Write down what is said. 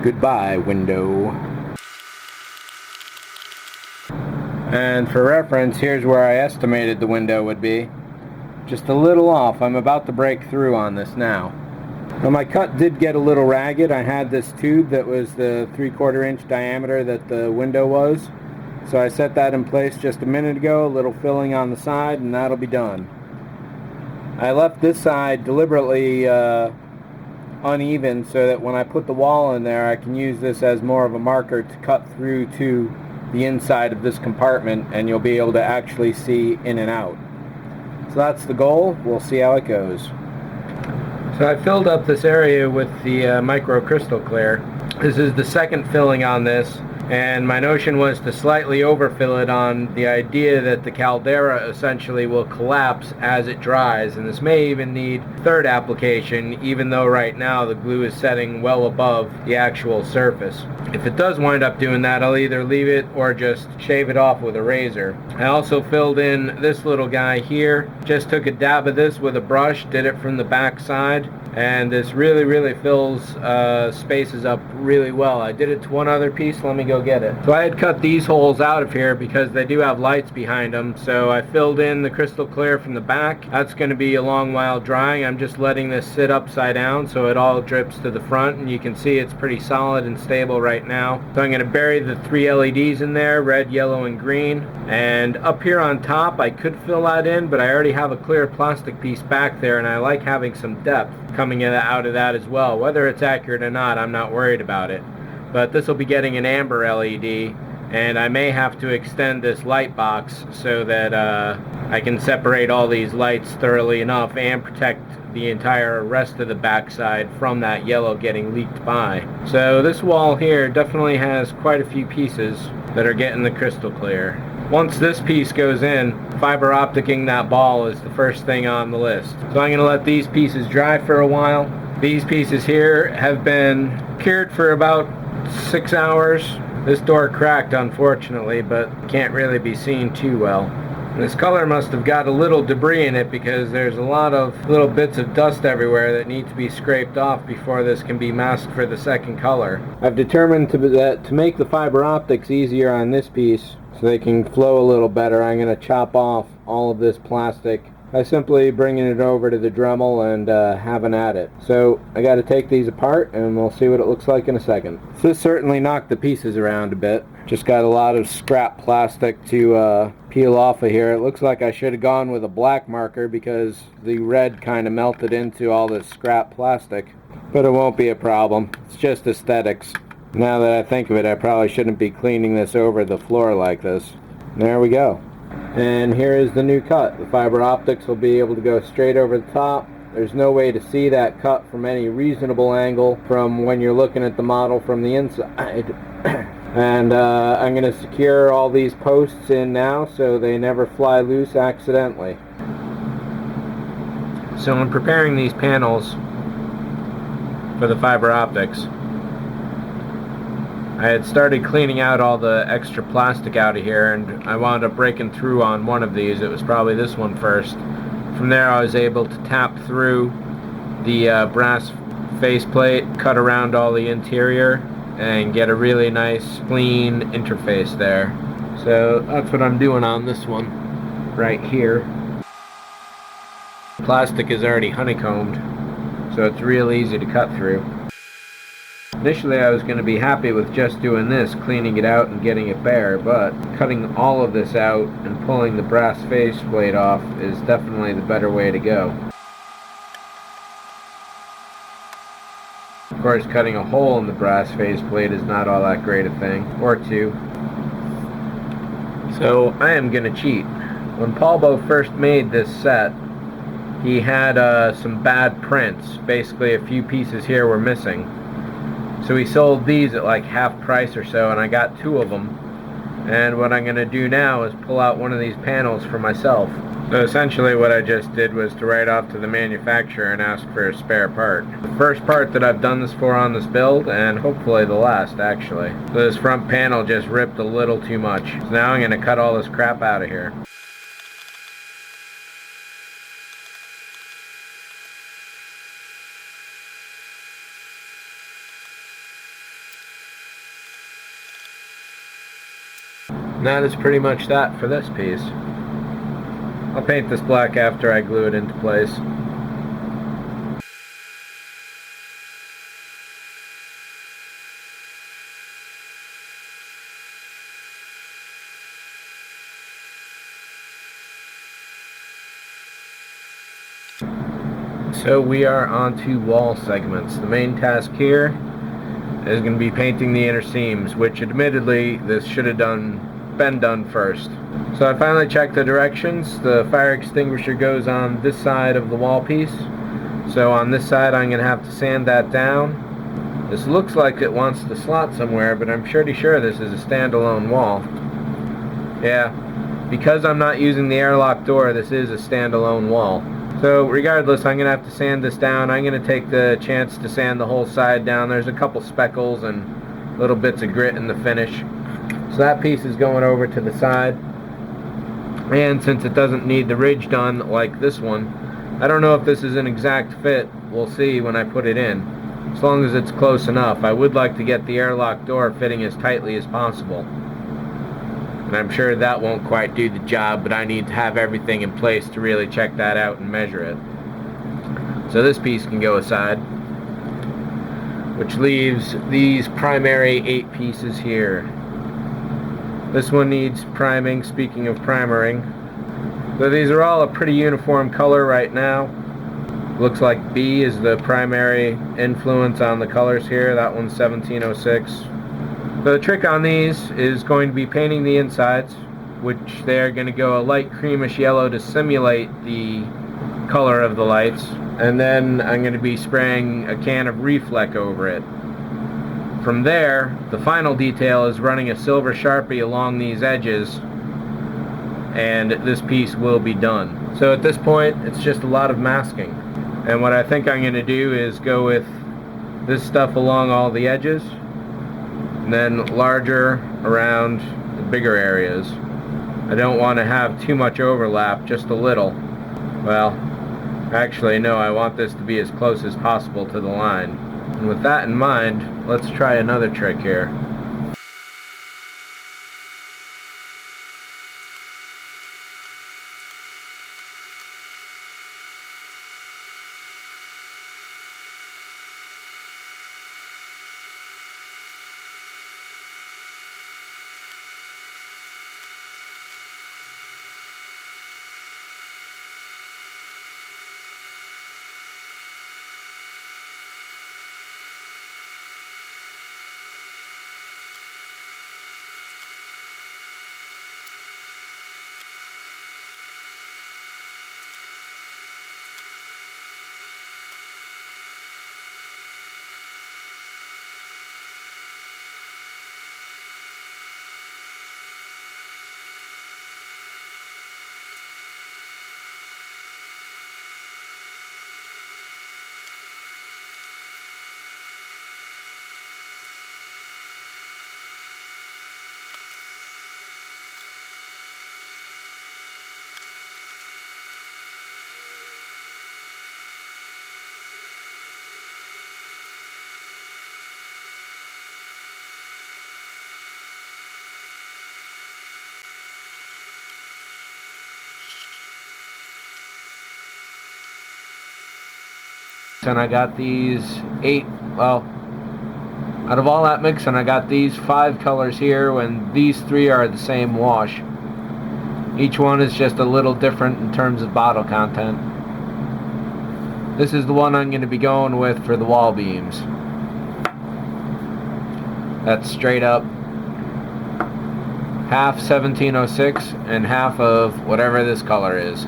Goodbye, window. And for reference, here's where I estimated the window would be. Just a little off. I'm about to break through on this now. Now my cut did get a little ragged. I had this tube that was the 3/4 inch diameter that the window was. So I set that in place just a minute ago, a little filling on the side, and that'll be done. I left this side deliberately uneven so that when I put the wall in there, I can use this as more of a marker to cut through to the inside of this compartment, and you'll be able to actually see in and out. So that's the goal. We'll see how it goes. So I filled up this area with the micro crystal clear. This is the second filling on this, and my notion was to slightly overfill it on the idea that the caldera essentially will collapse as it dries, and this may even need third application, even though right now the glue is setting well above the actual surface. If it does wind up doing that, I'll either leave it or just shave it off with a razor. I also filled in this little guy here. Just took a dab of this with a brush, did it from the back side, and this really fills spaces up really well. I did it to one other piece. Let me go get it. So I had cut these holes out of here because they do have lights behind them, so I filled in the crystal clear from the back. That's going to be a long while drying. I'm just letting this sit upside down so it all drips to the front, and you can see it's pretty solid and stable right now. So I'm going to bury the 3 LEDs in there, red, yellow, and green. And up here on top, I could fill that in, but I already have a clear plastic piece back there, and I like having some depth coming out of that as well. Whether it's accurate or not, I'm not worried about it. But this will be getting an amber LED, and I may have to extend this light box so that I can separate all these lights thoroughly enough and protect the entire rest of the backside from that yellow getting leaked by. So this wall here definitely has quite a few pieces that are getting the crystal clear. Once this piece goes in, fiber opticing that ball is the first thing on the list. So I'm going to let these pieces dry for a while. These pieces here have been cured for about 6 hours. This door cracked, unfortunately, but can't really be seen too well. This color must have got a little debris in it because there's a lot of little bits of dust everywhere that need to be scraped off before this can be masked for the second color. I've determined to make the fiber optics easier on this piece so they can flow a little better. I'm going to chop off all of this plastic by simply bringing it over to the Dremel and having at it. So I got to take these apart and we'll see what it looks like in a second. So this certainly knocked the pieces around a bit. Just got a lot of scrap plastic to peel off of here. It looks like I should have gone with a black marker because the red kind of melted into all this scrap plastic. But it won't be a problem. It's just aesthetics. Now that I think of it, I probably shouldn't be cleaning this over the floor like this. There we go. And here is the new cut. The fiber optics will be able to go straight over the top. There's no way to see that cut from any reasonable angle from when you're looking at the model from the inside. And I'm going to secure all these posts in now so they never fly loose accidentally. So I'm preparing these panels for the fiber optics. I had started cleaning out all the extra plastic out of here, and I wound up breaking through on one of these. It was probably this one first. From there I was able to tap through the brass faceplate, cut around all the interior, and get a really nice clean interface there. So that's what I'm doing on this one right here. Plastic is already honeycombed, so it's real easy to cut through. Initially I was going to be happy with just doing this, cleaning it out and getting it bare, but cutting all of this out and pulling the brass faceplate off is definitely the better way to go. Of course, cutting a hole in the brass faceplate is not all that great a thing, or two. So I am going to cheat. When Paulbo first made this set, he had some bad prints. Basically a few pieces here were missing. So he sold these at like half price or so, and I got 2 of them. And what I'm going to do now is pull out one of these panels for myself. So essentially what I just did was to write off to the manufacturer and ask for a spare part. The first part that I've done this for on this build, and hopefully the last actually. So this front panel just ripped a little too much. So now I'm going to cut all this crap out of here. And that is pretty much that for this piece. I'll paint this black after I glue it into place. So we are on to wall segments. The main task here is going to be painting the inner seams, which admittedly this should have been done first. So I finally checked the directions. The fire extinguisher goes on this side of the wall piece. So on this side I'm going to have to sand that down. This looks like it wants to slot somewhere, but I'm pretty sure this is a standalone wall. Yeah, because I'm not using the airlock door, this is a standalone wall. So regardless, I'm going to have to sand this down. I'm going to take the chance to sand the whole side down. There's a couple speckles and little bits of grit in the finish. So that piece is going over to the side. And since it doesn't need the ridge done like this one, I don't know if this is an exact fit. We'll see when I put it in. As long as it's close enough. I would like to get the airlock door fitting as tightly as possible. And I'm sure that won't quite do the job, but I need to have everything in place to really check that out and measure it. So this piece can go aside, which leaves these primary 8 pieces here. This one needs priming, speaking of primering. So these are all a pretty uniform color right now. Looks like B is the primary influence on the colors here. That one's 1706. So the trick on these is going to be painting the insides, which they're going to go a light creamish yellow to simulate the color of the lights. And then I'm going to be spraying a can of Reflect over it. From there, the final detail is running a silver Sharpie along these edges, and this piece will be done. So at this point, it's just a lot of masking. And what I think I'm going to do is go with this stuff along all the edges, and then larger around the bigger areas. I don't want to have too much overlap, just a little. Well, actually no, I want this to be as close as possible to the line. And with that in mind, let's try another trick here. And I got these 8, well, out of all that mix, and I got these 5 colors here, when these 3 are the same wash. Each one is just a little different in terms of bottle content. This is the one I'm going to be going with for the wall beams. That's straight up half 1706 and half of whatever this color is.